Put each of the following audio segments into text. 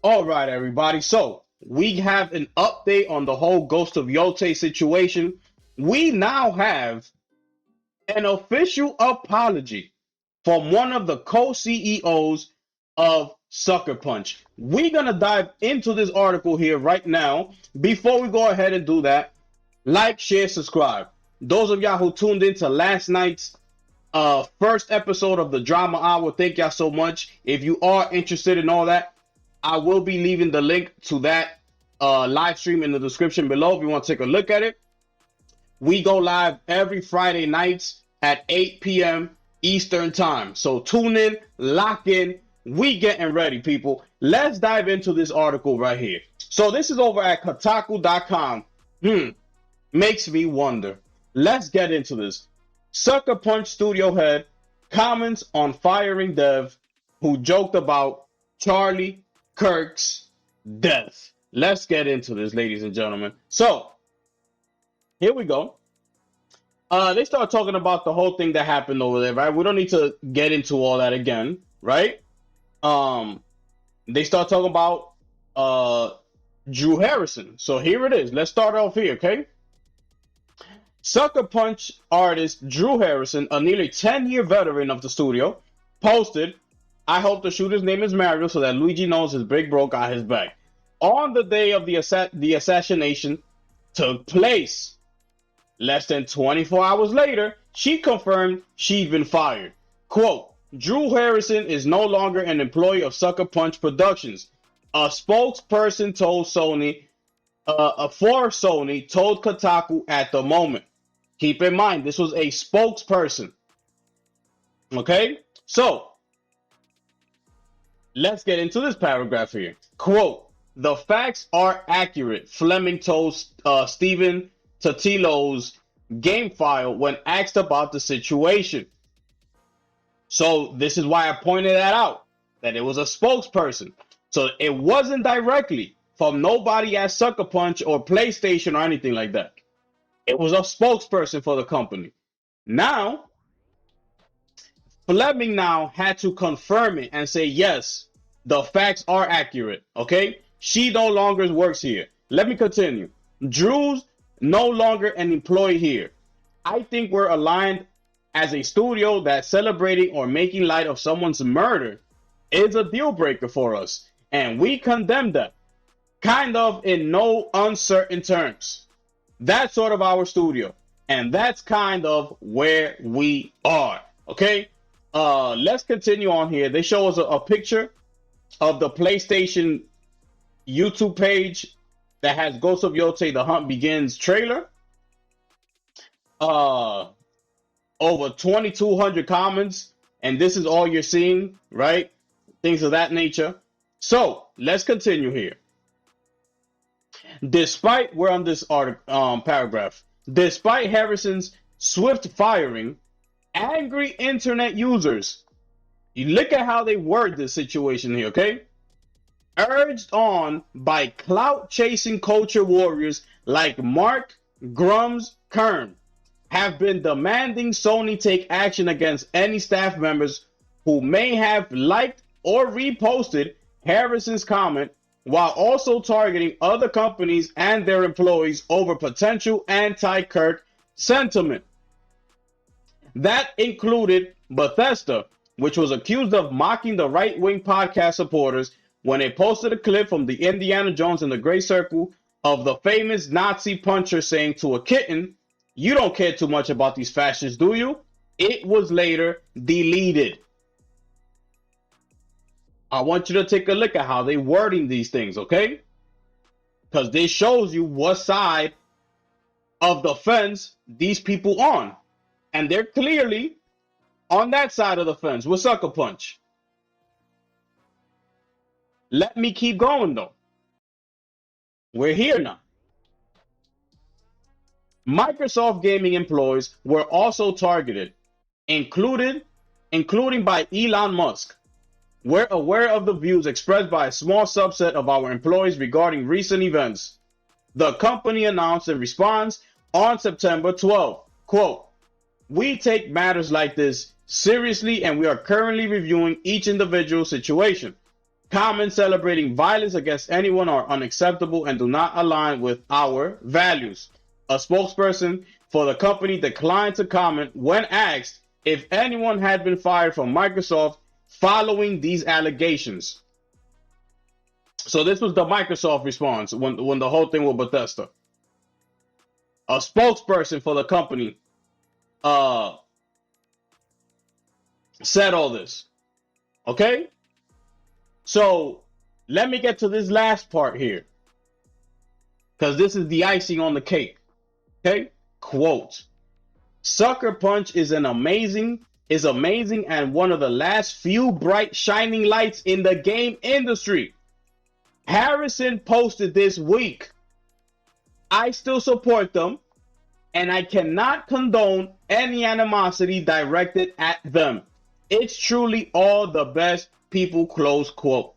All right, everybody. So we have an update on the whole Ghost of Yotei situation. We now have an official apology from one of the co-CEOs of Sucker Punch. We're gonna dive into this article here right now. Before we go ahead and do that, like, share, subscribe. Those of y'all who tuned into last night's first episode of the Drama Hour, thank y'all so much. If you are interested in all that, I will be leaving the link to that live stream in the description below if you want to take a look at it. We go live every Friday nights at 8 p.m. Eastern time. So tune in, lock in. We getting ready, people. Let's dive into this article right here. So this is over at Kotaku.com. Makes me wonder. Let's get into this. Sucker Punch studio head comments on firing dev who joked about Charlie Kirk's death. Let's get into this, ladies and gentlemen. So here we go. They start talking about the whole thing that happened over there, right? We don't need to get into all that again, right? They start talking about Drew Harrison. So here it is. Let's start off here, okay? Sucker Punch artist Drew Harrison, a nearly 10-year veteran of the studio, posted, "I hope the shooter's name is Mario so that Luigi knows his big bro got his back." On the day of the assassination took place. Less than 24 hours later, she confirmed she'd been fired. Quote, "Drew Harrison is no longer an employee of Sucker Punch Productions." A spokesperson told Sony, for Sony, told Kotaku at the moment. Keep in mind, this was a spokesperson. Okay? So, let's get into this paragraph here. Quote, "The facts are accurate," Fleming told Stephen Tottilo's GameFile when asked about the situation. So this is why I pointed that out, that it was a spokesperson. So it wasn't directly from nobody at Sucker Punch or PlayStation or anything like that. It was a spokesperson for the company. Now, Fleming now had to confirm it and say, yes, the facts are accurate, okay? She no longer works here. Let me continue. Drew's no longer an employee here. I think we're aligned as a studio that celebrating or making light of someone's murder is a deal breaker for us, and we condemn that, kind of in no uncertain terms. That's sort of our studio, and that's kind of where we are, okay? Let's continue on here. They show us a picture of the PlayStation YouTube page that has Ghost of Yotei The Hunt Begins trailer. Over 2,200 comments, and this is all you're seeing, right? Things of that nature. So let's continue here. Despite, we're on this paragraph. Despite Harrison's swift firing, angry internet users, you look at how they word this situation here, okay? Urged on by clout-chasing culture warriors like Mark Grums Kern, have been demanding Sony take action against any staff members who may have liked or reposted Harrison's comment, while also targeting other companies and their employees over potential anti-Kirk sentiment. That included Bethesda, which was accused of mocking the right-wing podcast supporters when they posted a clip from the Indiana Jones and the Great Circle of the famous Nazi puncher saying to a kitten, "You don't care too much about these fascists, do you?" It was later deleted. I want you to take a look at how they wording these things, okay? Because this shows you what side of the fence these people on. And they're clearly on that side of the fence with Sucker Punch. Let me keep going, though. We're here now. Microsoft gaming employees were also targeted, including by Elon Musk. We're aware of the views expressed by a small subset of our employees regarding recent events. The company announced in response on September 12th, quote, "We take matters like this seriously and we are currently reviewing each individual situation. Comments celebrating violence against anyone are unacceptable and do not align with our values. A spokesperson for the company declined to comment when asked if anyone had been fired from Microsoft following these allegations. So this was the Microsoft response when the whole thing with Bethesda. A spokesperson for the company said all this. Okay? So let me get to this last part here, because this is the icing on the cake. Okay? Quote, Sucker Punch is amazing and one of the last few bright shining lights in the game industry. Harrison posted this week. I still support them, and I cannot condone any animosity directed at them. It's truly all the best people, close quote.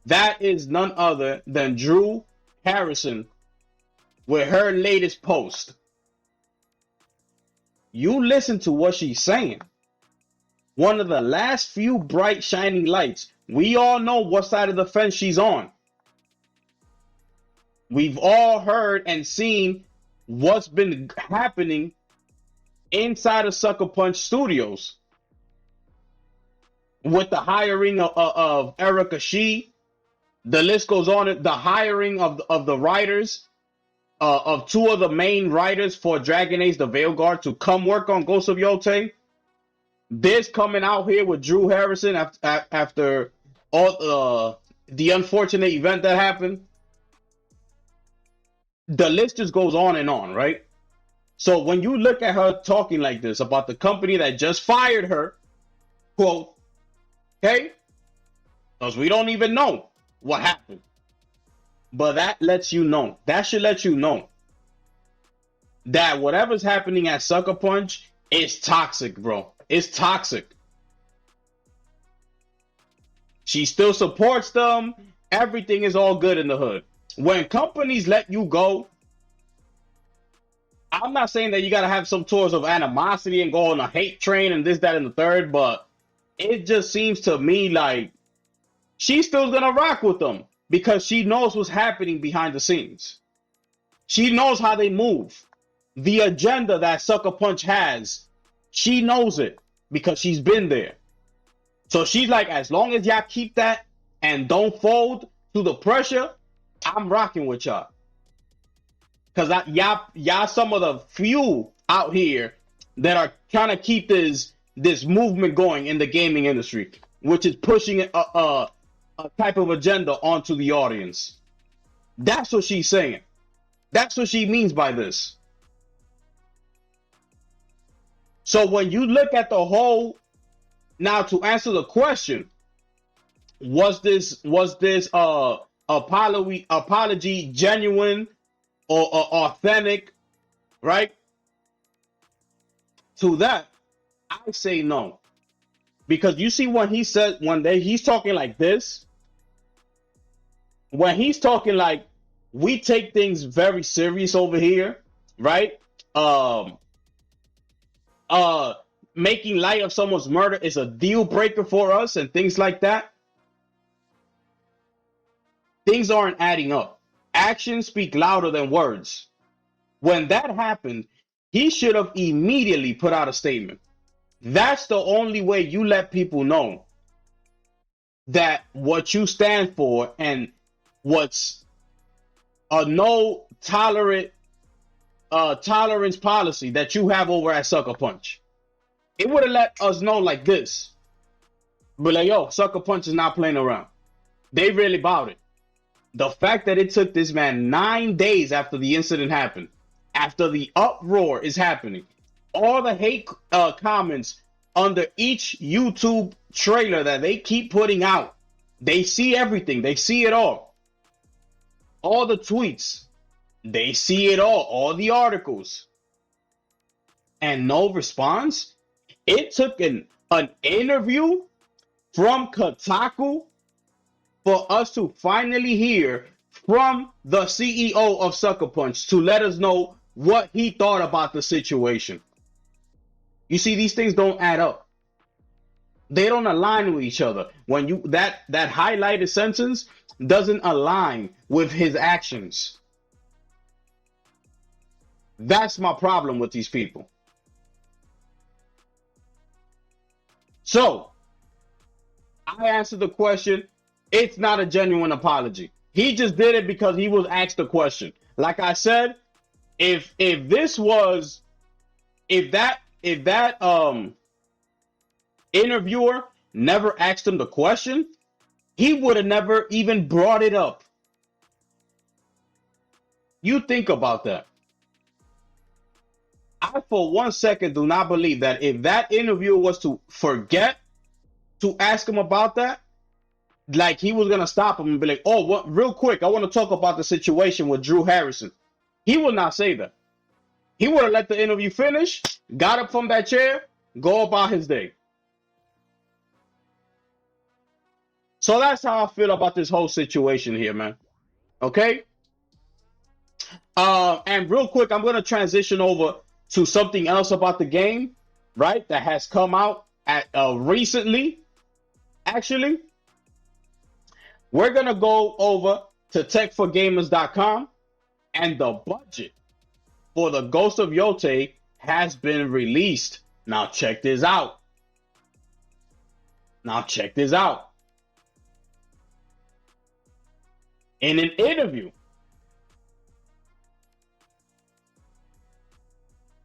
That is none other than Drew Harrison with her latest post. You listen to what she's saying. One of the last few bright shining lights. We all know what side of the fence she's on. We've all heard and seen what's been happening inside of Sucker Punch Studios with the hiring of Erica Shee. The list goes on. The hiring of the writers, of two of the main writers for Dragon Age the Veilguard to come work on Ghost of Yotei. This coming out here with Drew Harrison after all the unfortunate event that happened. The list just goes on and on, right? So when you look at her talking like this about the company that just fired her, quote, okay, because we don't even know what happened, but that lets you know, that should let you know that whatever's happening at Sucker Punch is toxic, bro. It's toxic. She still supports them. Everything is all good in the hood. When companies let you go, I'm not saying that you got to have some tours of animosity and go on a hate train and this, that, and the third, but it just seems to me like she's still going to rock with them because she knows what's happening behind the scenes. She knows how they move. The agenda that Sucker Punch has, she knows it because she's been there. So she's like, as long as y'all keep that and don't fold to the pressure, I'm rocking with y'all. Because y'all some of the few out here that are trying to keep this movement going in the gaming industry, which is pushing a type of agenda onto the audience. That's what she's saying. That's what she means by this. So when you look at the whole, now to answer the question, was this apology genuine or authentic, right? To that, I say no. Because you see when he said, he's talking like this, when he's talking like, we take things very serious over here, right? Making light of someone's murder is a deal breaker for us and things like that. Things aren't adding up. Actions speak louder than words. When that happened, he should have immediately put out a statement. That's the only way you let people know that what you stand for and what's a no tolerance policy that you have over at Sucker Punch. It would have let us know like this. But like, yo, Sucker Punch is not playing around. They really about it. The fact that it took this man 9 days after the incident happened, after the uproar is happening, all the hate comments under each YouTube trailer that they keep putting out, they see everything. They see it all. All the tweets, they see it all the articles. And no response. It took an interview from Kotaku for us to finally hear from the CEO of Sucker Punch to let us know what he thought about the situation. You see, these things don't add up. They don't align with each other. When you that highlighted sentence doesn't align with his actions. That's my problem with these people. So I answered the question. It's not a genuine apology. He just did it because he was asked the question. Like I said, if this was if that interviewer never asked him the question, he would have never even brought it up. You think about that. I, for 1 second, do not believe that if that interviewer was to forget to ask him about that, like he was gonna stop him and be like, "Oh, what? Real quick, I want to talk about the situation with Drew Harrison." He would not say that. He would have let the interview finish, got up from that chair, go about his day. So that's how I feel about this whole situation here, man. Okay. And real quick, I'm gonna transition over to something else about the game, right? That has come out at recently. Actually, we're gonna go over to techforgamers.com, and the budget for the Ghost of Yotei has been released. Now check this out. Now check this out. In an interview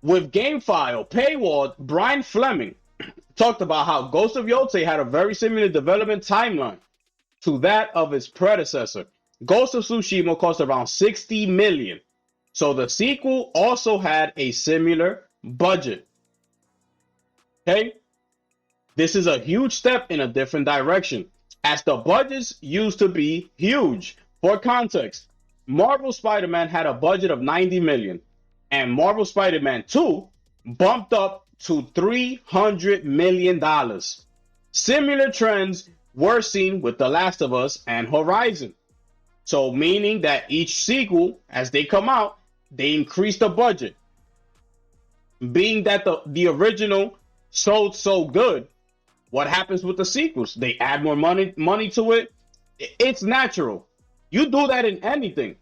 with GameFile paywall, Brian Fleming talked about how Ghost of Yotei had a very similar development timeline to that of its predecessor. Ghost of Tsushima cost around $60 million. So the sequel also had a similar budget. Okay? This is a huge step in a different direction, as the budgets used to be huge. For context, Marvel Spider-Man had a budget of $90 million, and Marvel Spider-Man 2 bumped up to $300 million. Similar trends were seen with The Last of Us and Horizon. So meaning that each sequel, as they come out, they increase the budget. Being that the original sold so good, what happens with the sequels? They add more money to it. It's natural. You do that in anything.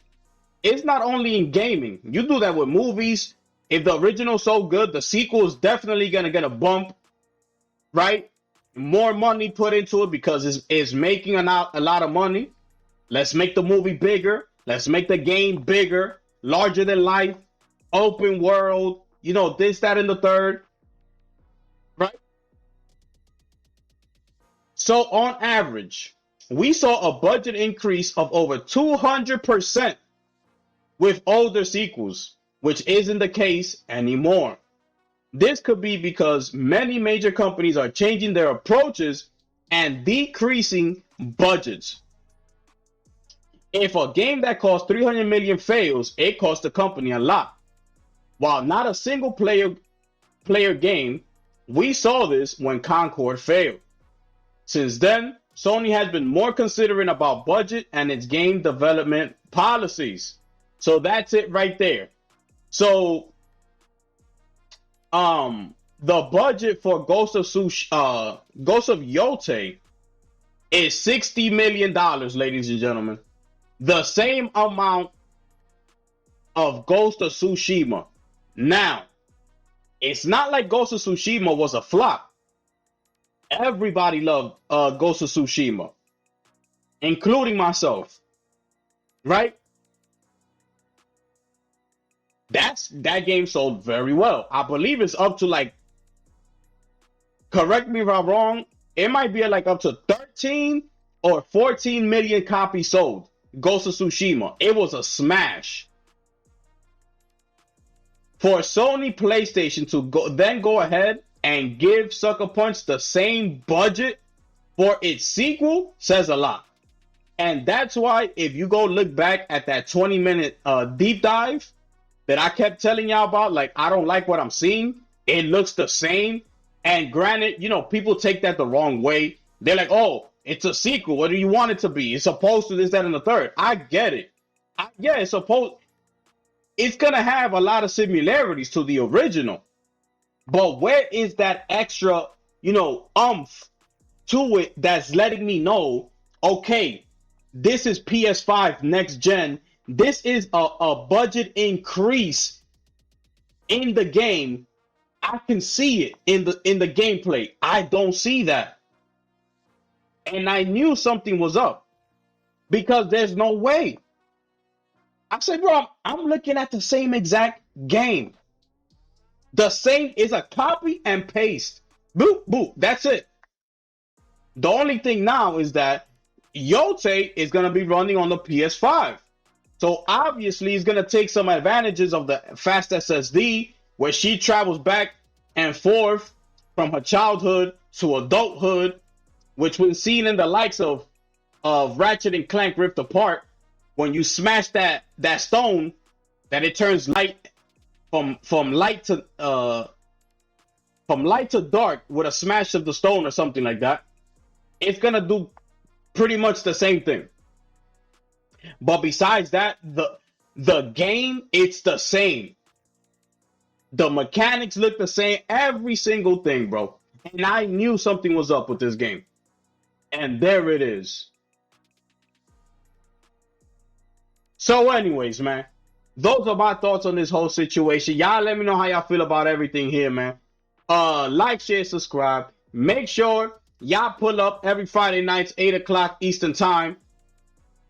It's not only in gaming. You do that with movies. If the original's so good, the sequel is definitely gonna get a bump, right? More money put into it because it's making a lot of money. Let's make the movie bigger. Let's make the game bigger, larger than life, open world, this, that, and the third, right? So on average, we saw a budget increase of over 200% with older sequels, which isn't the case anymore. This could be because many major companies are changing their approaches and decreasing budgets. If a game that costs $300 million fails, it costs the company a lot. While not a single player game, we saw this when Concord failed. Since then, Sony has been more considerate about budget and its game development policies. So that's it right there. So, the budget for Ghost of Yotei is $60 million, ladies and gentlemen. The same amount of Ghost of Tsushima. Now, it's not like Ghost of Tsushima was a flop. Everybody loved Ghost of Tsushima, including myself, right? That game sold very well. I believe it's up to correct me if I'm wrong, it might be up to 13 or 14 million copies sold. Ghost of Tsushima. It was a smash. For Sony PlayStation to go ahead and give Sucker Punch the same budget for its sequel says a lot. And that's why if you go look back at that 20-minute deep dive that I kept telling y'all about, I don't like what I'm seeing. It looks the same. And granted, people take that the wrong way. They're like, oh, it's a sequel. What do you want it to be? It's supposed to this, that, and the third. I get it. It's going to have a lot of similarities to the original. But where is that extra, oomph to it that's letting me know, okay, this is PS5 next gen. This is a budget increase in the game. I can see it in the gameplay. I don't see that. And I knew something was up because there's no way. I said, bro, I'm looking at the same exact game. The same is a copy and paste. Boop, boop. That's it. The only thing now is that Yotei is going to be running on the PS5. So obviously, he's going to take some advantages of the fast SSD, where she travels back and forth from her childhood to adulthood, which we've seen in the likes of Ratchet and Clank Rift Apart. When you smash that stone, that it turns light from light to dark with a smash of the stone or something like that. It's gonna do pretty much the same thing. But besides that, the game, it's the same. The mechanics look the same, every single thing, bro. And I knew something was up with this game. And there it is. So anyways, man, those are my thoughts on this whole situation. Y'all let me know how y'all feel about everything here, man. Like, share, subscribe. Make sure y'all pull up every Friday nights, 8 o'clock Eastern time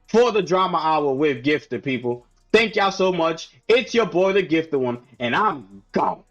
for the Drama Hour with Gifted, people. Thank y'all so much. It's your boy, the Gifted One, and I'm gone.